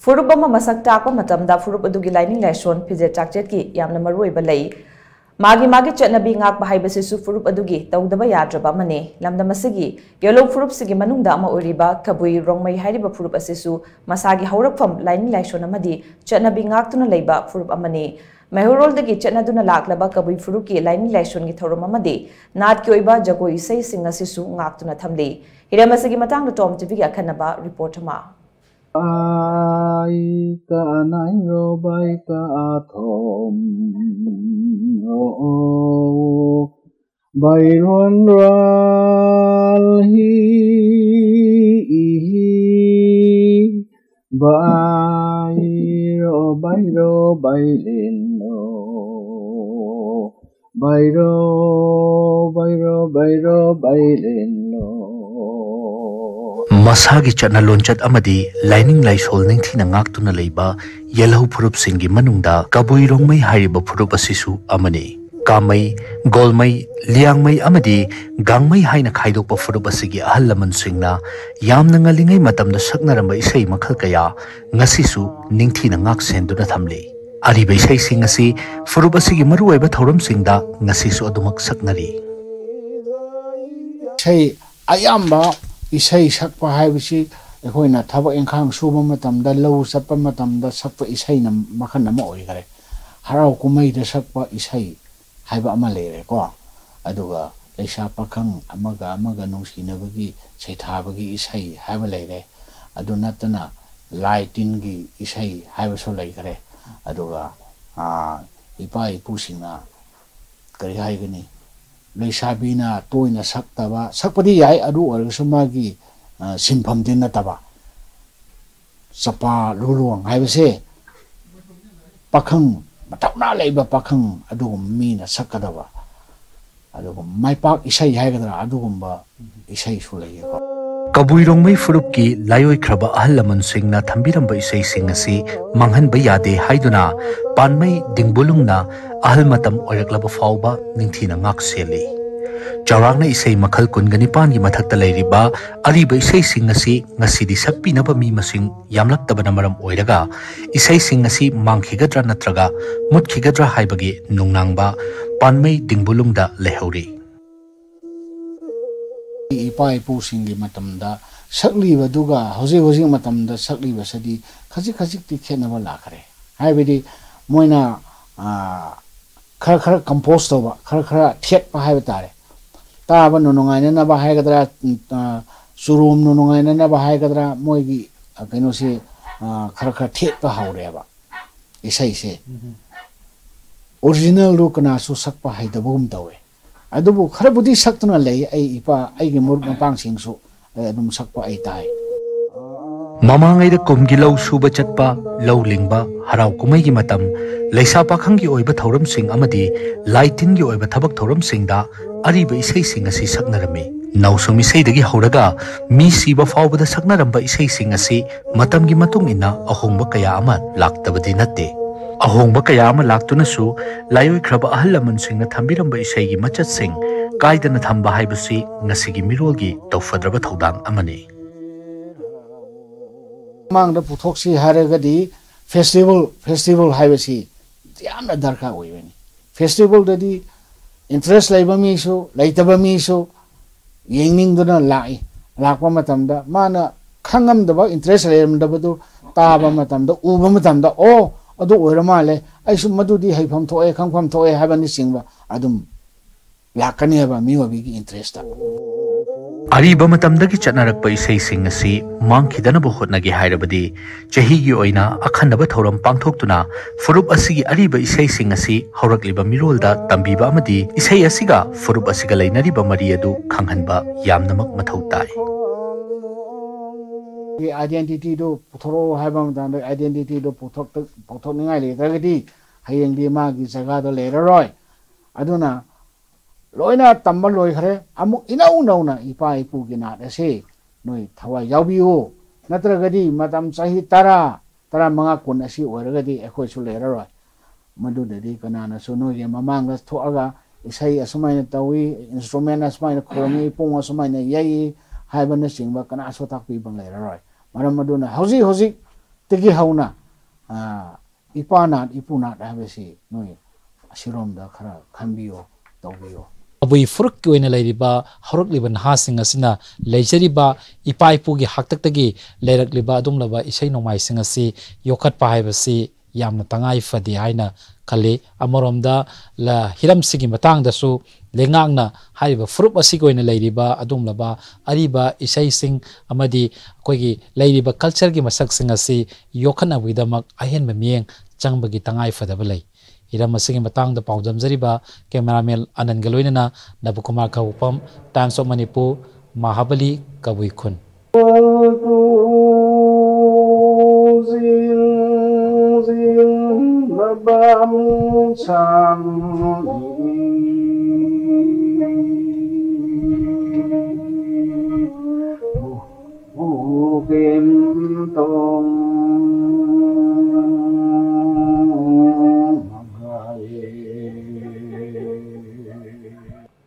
Furup ama masak takpa matamda furup adugi lining laison pije chakchet ki yamna maroi balai magi chatnabi ngak bahai basisu furup adugi tawdaba yadraba mane lamda masigi yellow furup sigi manungda ama oriba kabui rongmai hairiba furup asisu masagi haurakfam lining laison amadi chatnabi ngak tuna leiba furup amane Mahurol dagi chatnaduna laklaba kabui furup ki lining laison gi thorom amadi nat ki oiba jagoi sei singa sisu ngak tuna thamli hiramasigi matang do tom tv gi akhanaba report ma Ai ka nai ro bai ka thom o bai ron ral hi bai ro bai len no bai len no Masagi chatna lonchat amadi lining laisol ningthina ngaktuna leiba yellow furup singi manungda kabui rongmai hariba furup asisu amani kamai golmai liangmai amadi gangmai haina khaidokpa furup asigi ahal laman singna yamna ngalingai matamda saknaramba isai makhal kaya ngasisu ningthina ngak senduna thamli ariba isai sing asi furup asigi maruaiba thoram singda ngasisu adumak saknari sei ayamba isai sakpa haibisi ekhoi thaba engkhang suba matamda lau satpa matamda sakpa isai na makhan ama oigare harau kumai da sakpa isai haiba ama lere ko aduga leisa pakhang amaga nungsinabagi seithabagi isai haiba lere adu natana lighting gi isai haiba so leigare aduga ipa ipusinga kari haigani Leisabina toina saktaba sakpadi yai adu orsu magi simpham din nataba sapa luluang haibase pakhang matapna leiba pakhang adu mina sakadaba adu maipak isai haigadra adu gumba isai sulai ko Kabui rongmai furup ki layoi khraba ahal laman singna thambiramba isai sing asi manghan ba yade haiduna panmai dingbulungna ahal matam oiraklaba fauba ningthina ngak seli Chawrangna isai makhal kungani pan gi mathakta leiriba ariba isai sing asi ngasidi sakpi naba mi masing yamlaktaba namaram oiraga isai sing asi mangkhigadra natraga mutkhigadra haibagi nungnangba panmai dingbulungda lehauri Ipa ipu singi matamda sakli baduga hoji matamda sakli basadi khajik ti khenaba lakare haibidi moina khara compost toba khara thiet pa haiba tare taba no nongaina na ba haigadra surum no nongaina na ba haigadra moigi kaino se khara thiet pa haureba isai se original ru kana su sakpa haidabum tawe adubu kharabudi saktuna lei ai ipa ai gi mur mapang singsu adum sakpa ai tai Mamangai da kumgi lau suba chatpa lau lingba harau kumai gi matam leisa pakhang gi oiba thoram sing amadi lighting gi oiba thabak thoram sing da ariba isai sing asi saknarami nausum isai dagi hauraga mi siba fawbada saknaramba isai sing asi matam gi matung ina ahongba kaya ama laktabadi natte ahongba kaya ama laktuna su layoi khraba ahal laman singna thambiramba isai gi machat sing kaidana thamba haibasi ngasigi mirol gi tawfadraba thodang amani mang da puthoksi haragadi festival haibasi yamna darka oibani festival dadi interest laiba mi su laitaba mi su yengning duna lakpa matamda mana khangam daba interest laim daba du taba matamda uba matamda o adu oiramale aisu madudi haifam thoe khangfam thoe habani singba adum lakani haba mi wabigi interest ta Ariba matamdagi chatnarakpa isai sing asi mangkhidanaba hotnagi hairabadi chahigi oina akhanaba thoram pangthoktuna furup asigi ariba isai sing asi haurakliba mirolda tambiba amadi isai asiga furup asiga leinariba mari adu khanghanba yamnamak mathau tai identity do puthoro haibam dan identity do puthok ningai le dagadi hayeng di ma gi jaga do le roi aduna loina tambal loi khare amuk inauna ipa ipu gi na ase noi thawai yaubiu natragadi matam sahi tara manga kun asi oiragadi ekhoi su le roi madu dedi kana na su noi ge mamang ga thoaga isai asmaina tawi instrument asmaina khomi pung asmaina yai haibana singba kana so takpi bang le roi maram maduna hoji tegi hauna ipanat ipunat habesi noi asirom da khara khambiyo tawbiyo abui furuk ki oina leiriba horok liban ha sing asina leijeriba ipai pu gi haktak tagi leirak liba adum laba isai nomai sing asi yokhat pa haibasi yamna tangai fadi haina khali amoromda la hiram sigi matang da su lengangna haiba furuk asi ko oina leiriba adum laba ariba isai sing amadi koigi leiriba culture gi masak sing asi yokhana widamak ahen memieng changbagi tangai fadaba lei iram asigi matang da paudam jariba cameraman Anand Galoinana Nabukumar Kaupam Times of Manipur Mahabali Kabui Khun Babam Sam